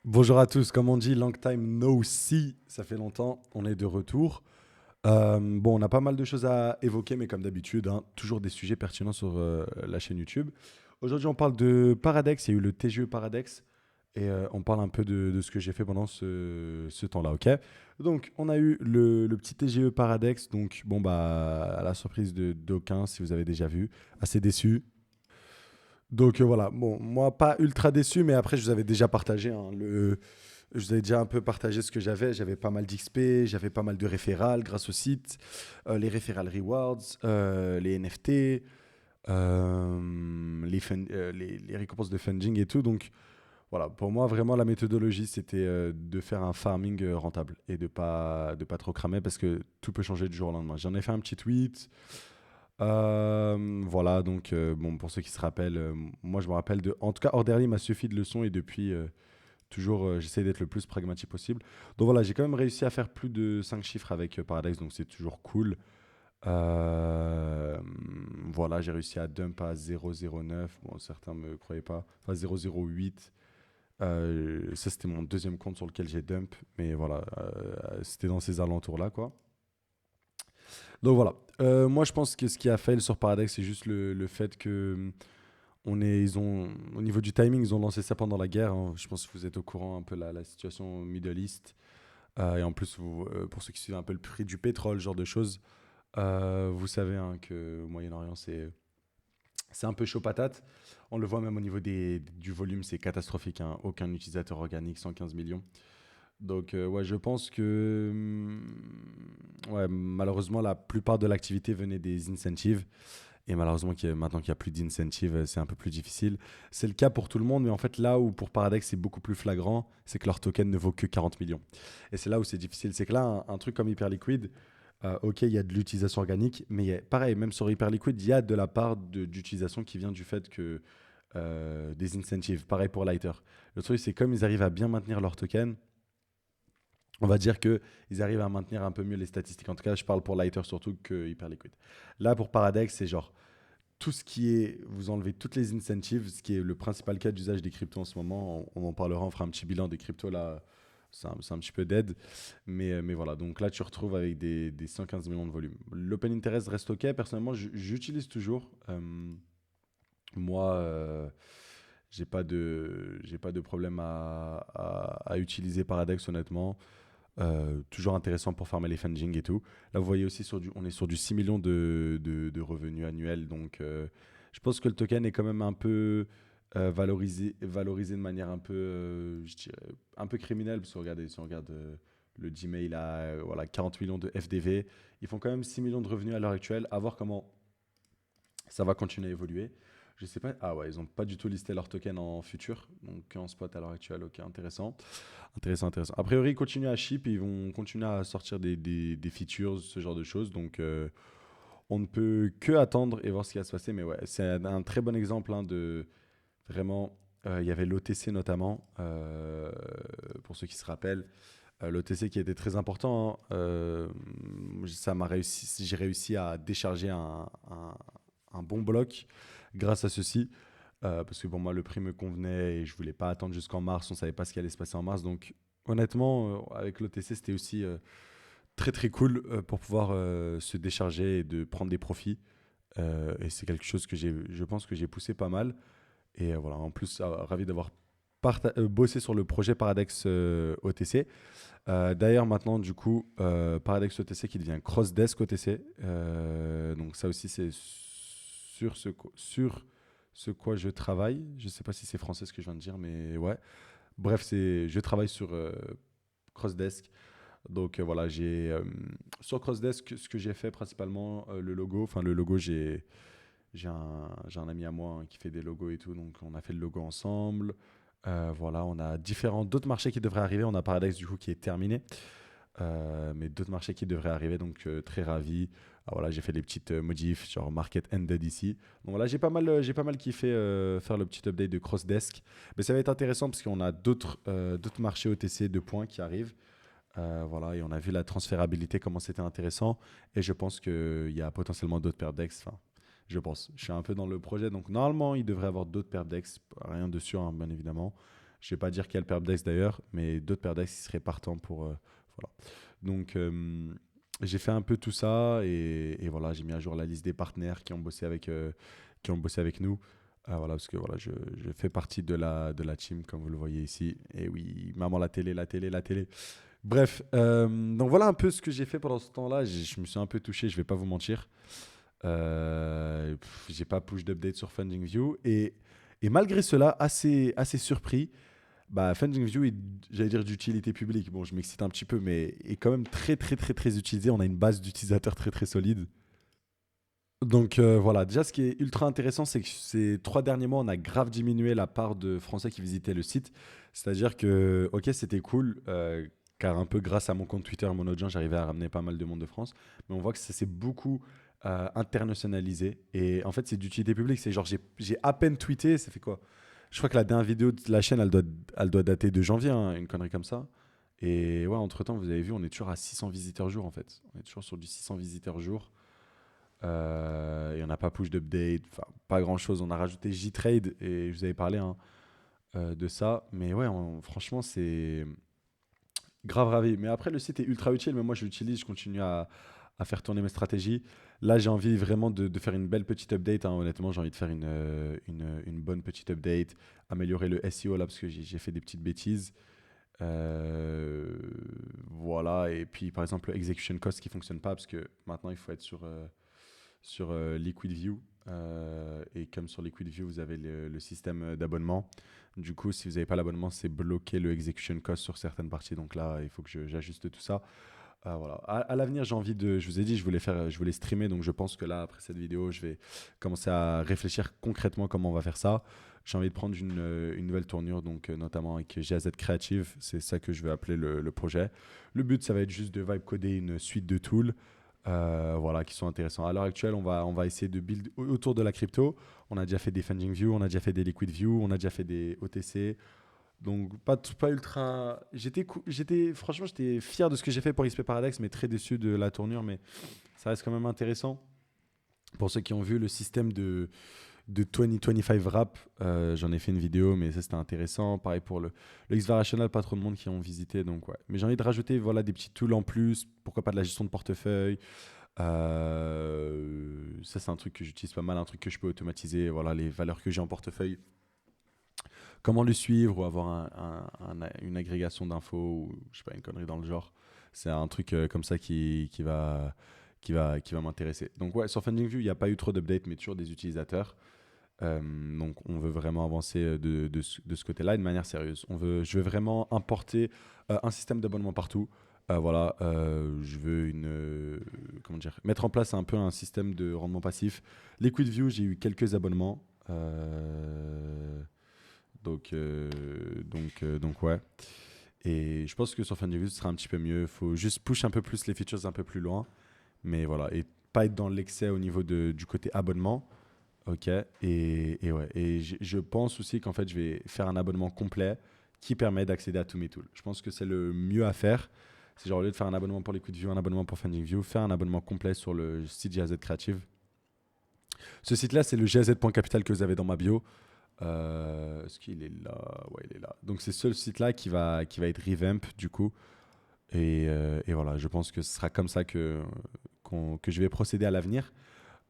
Bonjour à tous, comme on dit, long time no see, ça fait longtemps, on est de retour. Bon, on a pas mal de choses à évoquer, mais comme d'habitude, hein, toujours des sujets pertinents sur la chaîne YouTube. Aujourd'hui, on parle de Paradex, il y a eu le TGE Paradex, et on parle un peu de ce que j'ai fait pendant ce temps-là, ok? Donc, on a eu le petit TGE Paradex, donc bon, bah, à la surprise d'aucuns, si vous avez déjà vu, assez déçu. Donc voilà, bon, moi pas ultra déçu, mais après je vous avais déjà partagé, hein, je vous avais déjà un peu partagé ce que j'avais pas mal d'XP, j'avais pas mal de référals grâce au site, les référals rewards, les NFT, les récompenses de funding et tout. Donc voilà, pour moi vraiment la méthodologie c'était de faire un farming rentable et de pas trop cramer parce que tout peut changer du jour au lendemain. J'en ai fait un petit tweet. Voilà, donc bon, pour ceux qui se rappellent, moi je me rappelle de. En tout cas, Orderly m'a suffi de leçons et depuis, toujours, j'essaie d'être le plus pragmatique possible. Donc voilà, j'ai quand même réussi à faire plus de 5 chiffres avec Paradex, donc c'est toujours cool. Euh, voilà, j'ai réussi à dump à 0,09. Bon, certains me croyaient pas. Enfin, 0,08. Ça, c'était mon deuxième compte sur lequel j'ai dump, mais voilà, c'était dans ces alentours-là, quoi. Donc voilà. Moi, je pense que ce qui a fail sur Paradex, c'est juste le fait que ils ont, au niveau du timing, ils ont lancé ça pendant la guerre, hein. Je pense que vous êtes au courant un peu la situation au Middle East. Et en plus, pour ceux qui suivent un peu le prix du pétrole, ce genre de choses, vous savez hein, que au Moyen-Orient, c'est un peu chaud patate. On le voit même au niveau du volume, c'est catastrophique, hein. Aucun utilisateur organique, 115 millions. Donc, ouais, je pense que ouais, malheureusement, la plupart de l'activité venait des incentives. Et malheureusement, maintenant qu'il n'y a plus d'incentives, c'est un peu plus difficile. C'est le cas pour tout le monde, mais en fait, là où pour Paradex, c'est beaucoup plus flagrant, c'est que leur token ne vaut que 40 millions. Et c'est là où c'est difficile. C'est que là, un truc comme Hyperliquid, ok, il y a de l'utilisation organique, mais pareil, même sur Hyperliquid, il y a de la part d'utilisation qui vient du fait que des incentives. Pareil pour Lighter. Le truc, c'est comme ils arrivent à bien maintenir leur token, on va dire qu'ils arrivent à maintenir un peu mieux les statistiques. En tout cas, je parle pour Lighter surtout que Hyperliquid. Là, pour Paradex, c'est genre tout ce qui est, vous enlevez toutes les incentives, ce qui est le principal cas d'usage des cryptos en ce moment. On en parlera, on fera un petit bilan des cryptos là. C'est un petit peu dead. Mais voilà, donc là, tu retrouves avec des 115 millions de volume. L'open interest reste OK. Personnellement, j'utilise toujours. Moi, j'ai pas de problème à utiliser Paradex, honnêtement. Toujours intéressant pour farmer les funding et tout. Là, vous voyez aussi, on est sur du 6 millions de revenus annuels. Donc, je pense que le token est quand même un peu valorisé de manière un peu, je dirais, un peu criminelle. Parce que regardez, si on regarde le Gmail à voilà, 40 millions de FDV, ils font quand même 6 millions de revenus à l'heure actuelle. À voir comment ça va continuer à évoluer. Je sais pas. Ah ouais, ils n'ont pas du tout listé leur token en futur. Donc en spot à l'heure actuelle, ok, intéressant. Intéressant, intéressant. A priori, ils continuent à ship et ils vont continuer à sortir des features, ce genre de choses. Donc on ne peut que attendre et voir ce qui va se passer. Mais ouais, c'est un très bon exemple hein, de vraiment. Il y avait l'OTC notamment, pour ceux qui se rappellent. L'OTC qui était très important, hein. J'ai réussi à décharger un bon bloc grâce à ceci. Parce que pour moi, le prix me convenait et je voulais pas attendre jusqu'en mars. On savait pas ce qui allait se passer en mars. Donc, honnêtement, avec l'OTC, c'était aussi très très cool pour pouvoir se décharger et de prendre des profits. Et c'est quelque chose que je pense que j'ai poussé pas mal. Et voilà, en plus, ravi d'avoir bossé sur le projet Paradex OTC. D'ailleurs, maintenant, du coup, Paradex OTC qui devient Crossdesk OTC. Donc, ça aussi, c'est sur ce quoi je travaille. Je sais pas si c'est français ce que je viens de dire, mais ouais. Bref, je travaille sur Crossdesk. Donc, voilà, sur Crossdesk, ce que j'ai fait principalement, le logo. Enfin, le logo, j'ai un ami à moi hein, qui fait des logos et tout. Donc, on a fait le logo ensemble. Voilà, on a différents d'autres marchés qui devraient arriver. On a Paradex du coup qui est terminé. Mais d'autres marchés qui devraient arriver, donc très ravi. Ah, voilà, j'ai fait des petites modifs, genre market ended ici. Donc voilà, j'ai pas mal kiffé faire le petit update de Crossdesk. Mais ça va être intéressant parce qu'on a d'autres marchés OTC de points qui arrivent. Voilà, et on a vu la transférabilité, comment c'était intéressant. Et je pense qu'il y a potentiellement d'autres paires d'ex. Enfin, je pense. Je suis un peu dans le projet, donc normalement, il devrait y avoir d'autres paires d'ex. Rien de sûr, hein, bien évidemment. Je vais pas dire quelle paire de decks d'ailleurs, mais d'autres paires de decks qui seraient partants pour. Voilà. Donc, j'ai fait un peu tout ça et voilà, j'ai mis à jour la liste des partenaires qui ont bossé avec nous. Voilà, parce que voilà, je fais partie de la team, comme vous le voyez ici. Et oui, maman, la télé, la télé, la télé. Bref, donc voilà un peu ce que j'ai fait pendant ce temps-là. Je me suis un peu touché, je vais pas vous mentir. J'ai pas push d'update sur FundingView. Et malgré cela, assez surpris, bah, FundingView est, j'allais dire, d'utilité publique. Bon, je m'excite un petit peu, mais est quand même très, très, très, très utilisé. On a une base d'utilisateurs très, très solide. Donc voilà, déjà ce qui est ultra intéressant, c'est que ces 3 derniers mois, on a grave diminué la part de Français qui visitaient le site. C'est-à-dire que, ok, c'était cool, car un peu grâce à mon compte Twitter et mon audience, j'arrivais à ramener pas mal de monde de France. Mais on voit que ça s'est beaucoup internationalisé. Et en fait, c'est d'utilité publique. C'est genre, j'ai à peine tweeté, ça fait quoi? Je crois que la dernière vidéo de la chaîne, elle doit dater de janvier, hein, une connerie comme ça. Et ouais, entre-temps, vous avez vu, on est toujours à 600 visiteurs jour en fait. On est toujours sur du 600 visiteurs jour. Et on n'a pas push d'update, enfin pas grand chose. On a rajouté J-Trade et je vous avais parlé hein, de ça. Mais ouais, franchement, c'est grave ravi. Mais après, le site est ultra utile. Mais moi, je l'utilise, je continue à faire tourner mes stratégies. Là, j'ai envie vraiment de faire une belle petite update, hein. Honnêtement, j'ai envie de faire une bonne petite update, améliorer le SEO là parce que j'ai fait des petites bêtises. Voilà. Et puis, par exemple, le execution cost qui fonctionne pas parce que maintenant, il faut être sur Liquid View. Et comme sur Liquid View, vous avez le système d'abonnement. Du coup, si vous n'avez pas l'abonnement, c'est bloquer le execution cost sur certaines parties. Donc là, il faut que j'ajuste tout ça. Voilà. À l'avenir, j'ai envie de. Je vous ai dit, je voulais streamer. Donc je pense que là, après cette vidéo, je vais commencer à réfléchir concrètement comment on va faire ça. J'ai envie de prendre une nouvelle tournure, donc notamment avec GAZ Creative. C'est ça que je vais appeler le projet. Le but, ça va être juste de vibe coder une suite de tools voilà, qui sont intéressants. À l'heure actuelle, on va essayer de build autour de la crypto. On a déjà fait des Funding View, on a déjà fait des Liquid View, on a déjà fait des OTC. Donc, pas ultra. Franchement, j'étais fier de ce que j'ai fait pour XP Paradox, mais très déçu de la tournure. Mais ça reste quand même intéressant. Pour ceux qui ont vu le système de 2025 Wrap, j'en ai fait une vidéo, mais ça c'était intéressant. Pareil pour le X-Variational, pas trop de monde qui ont visité. Donc ouais. Mais j'ai envie de rajouter voilà, des petits tools en plus. Pourquoi pas de la gestion de portefeuille. Ça, c'est un truc que j'utilise pas mal, un truc que je peux automatiser. Voilà, les valeurs que j'ai en portefeuille. Comment le suivre ou avoir une agrégation d'infos ou je sais pas, une connerie dans le genre. C'est un truc comme ça qui va m'intéresser. Donc ouais, sur FundingView, il n'y a pas eu trop d'updates, mais toujours des utilisateurs. Donc on veut vraiment avancer de ce côté-là de manière sérieuse. Je veux vraiment importer un système d'abonnement partout. Voilà, je veux comment dire, mettre en place un peu un système de rendement passif. LiquidView, j'ai eu quelques abonnements. Donc ouais. Et je pense que sur FundingView, ce sera un petit peu mieux. Il faut juste push un peu plus les features un peu plus loin. Mais voilà, et pas être dans l'excès au niveau du côté abonnement. Ok, et ouais. Et je pense aussi qu'en fait, je vais faire un abonnement complet qui permet d'accéder à tous mes tools. Je pense que c'est le mieux à faire. C'est genre au lieu de faire un abonnement pour LiquidView, un abonnement pour FundingView, faire un abonnement complet sur le site GAZ Creative. Ce site-là, c'est le gaz.capital que vous avez dans ma bio. Est-ce qu'il est là? Ouais, il est là. Donc c'est ce site-là qui va être revamp du coup. Et voilà, je pense que ce sera comme ça que je vais procéder à l'avenir.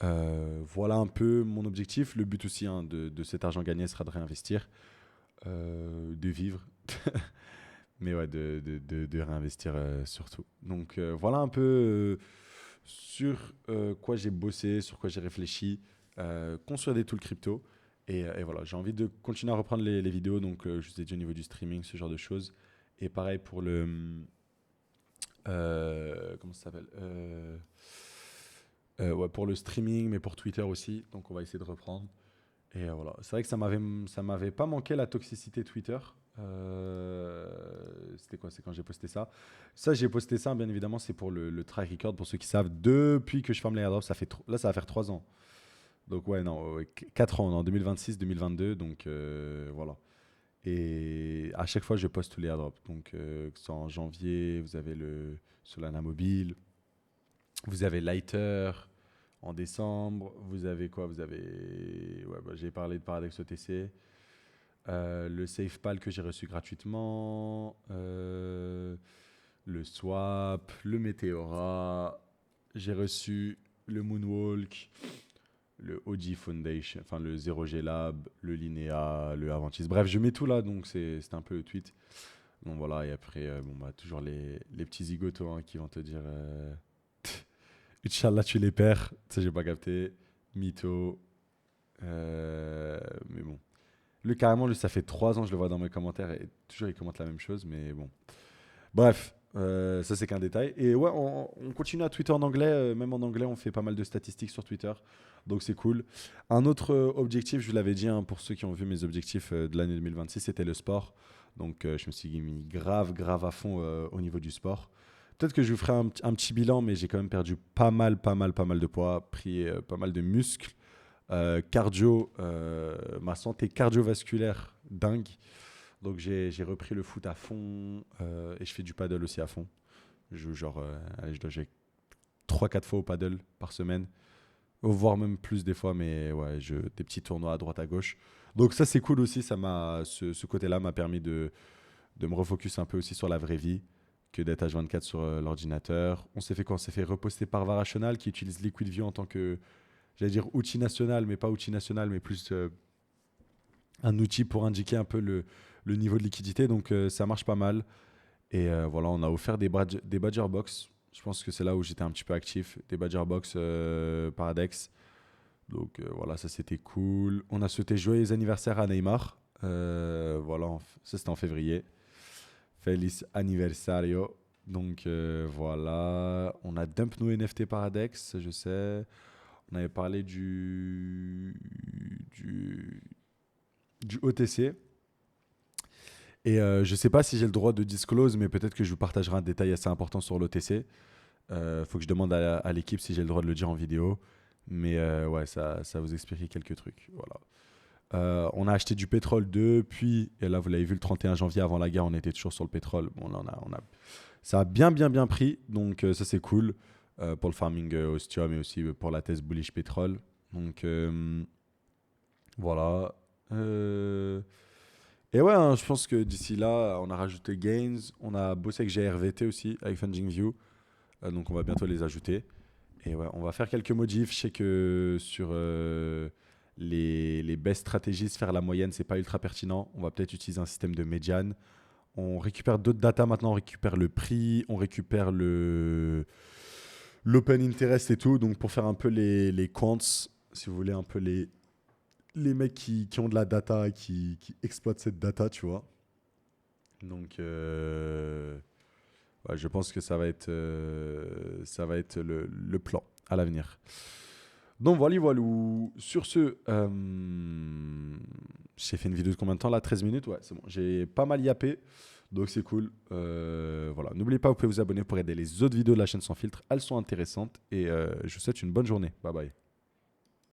Voilà un peu mon objectif. Le but aussi hein, de cet argent gagné sera de réinvestir, de vivre, mais ouais, de réinvestir surtout. Donc voilà un peu sur quoi j'ai bossé, sur quoi j'ai réfléchi, construire des tools crypto. Et voilà, j'ai envie de continuer à reprendre les vidéos. Donc je vous ai dit au niveau du streaming, ce genre de choses. Et pareil pour comment ça s'appelle ouais, pour le streaming, mais pour Twitter aussi. Donc, on va essayer de reprendre. Et voilà. C'est vrai que ça m'avait pas manqué la toxicité Twitter. C'était quoi? C'est quand j'ai posté ça. Ça, j'ai posté ça, bien évidemment, c'est pour le track record. Pour ceux qui savent, depuis que je ferme les airdrops, là, ça va faire 3 ans. Donc, ouais, non, 4 ans, en 2026, 2022. Donc, voilà. Et à chaque fois, je poste tous les airdrops. Donc, que ce soit en janvier, vous avez le Solana Mobile, vous avez Lighter. En décembre, vous avez quoi? Vous avez. Ouais, bah, j'ai parlé de Paradox OTC. Le SafePal que j'ai reçu gratuitement. Le Swap, le Meteora. J'ai reçu le Moonwalk, le OG Foundation, enfin le 0G Lab, le Linea, le Avantis. Bref, je mets tout là, donc c'est un peu le tweet. Donc voilà, et après, bon, bah, toujours les petits zigotos hein, qui vont te dire Inch'Allah, tu les perds. Ça, j'ai pas capté. Mytho. Mais bon. Lui, carrément, lui, ça fait 3 ans, je le vois dans mes commentaires et toujours il commente la même chose, mais bon. Bref, ça c'est qu'un détail. Et ouais, on continue à tweeter en anglais. Même en anglais, on fait pas mal de statistiques sur Twitter. Donc c'est cool. Un autre objectif, je vous l'avais dit, hein, pour ceux qui ont vu mes objectifs de l'année 2026, c'était le sport. Donc je me suis mis grave, grave à fond au niveau du sport. Peut-être que je vous ferai un petit bilan, mais j'ai quand même perdu pas mal de poids, pris pas mal de muscles. Cardio, ma santé cardiovasculaire, dingue. Donc j'ai repris le foot à fond et je fais du paddle aussi à fond. Je joue genre, allez, je dois jouer 3-4 fois au paddle par semaine, voire même plus des fois, mais ouais, des petits tournois à droite à gauche. Donc ça c'est cool aussi, ce côté-là m'a permis de me refocus un peu aussi sur la vraie vie que d'être H24 sur l'ordinateur. On s'est fait quoi? On s'est fait reposter par Varational qui utilise Liquid View en tant que, j'allais dire outil national, mais pas outil national, mais plus un outil pour indiquer un peu le niveau de liquidité. Donc ça marche pas mal. Et voilà, on a offert des Badger Box. Je pense que c'est là où j'étais un petit peu actif. Des Badger Box Paradex. Donc voilà, ça c'était cool. On a souhaité joyeux anniversaire à Neymar. Voilà, ça c'était en février. Feliz anniversario. Donc voilà, on a dump nos NFT Paradex, je sais. On avait parlé du OTC. Et je ne sais pas si j'ai le droit de disclose, mais peut-être que je vous partagerai un détail assez important sur l'OTC. Faut que je demande à l'équipe si j'ai le droit de le dire en vidéo. Mais ouais, ça vous expliquer quelques trucs. Voilà. On a acheté du pétrole depuis, et là vous l'avez vu le 31 janvier avant la guerre, on était toujours sur le pétrole. Bon, là, ça a bien pris, donc ça c'est cool pour le farming ostium et aussi pour la thèse bullish pétrole. Donc voilà. Et ouais, hein, je pense que d'ici là, on a rajouté Gains, on a bossé avec GRVT aussi, avec Funding View, donc on va bientôt les ajouter. Et ouais, on va faire quelques modifs. Je sais que sur les best stratégies, faire la moyenne, c'est pas ultra pertinent. On va peut-être utiliser un système de médiane. On récupère d'autres data maintenant, on récupère le prix, on récupère l'open interest et tout. Donc pour faire un peu les quants, si vous voulez, un peu les mecs qui ont de la data et qui exploitent cette data, tu vois. Donc ouais, je pense que ça va être le plan à l'avenir. Donc voilà. Sur ce, j'ai fait une vidéo de combien de temps là? 13 minutes, ouais, c'est bon. J'ai pas mal yappé, donc c'est cool. Voilà. N'oubliez pas, vous pouvez vous abonner pour aider les autres vidéos de la chaîne Sans Filtre. Elles sont intéressantes et je vous souhaite une bonne journée. Bye bye.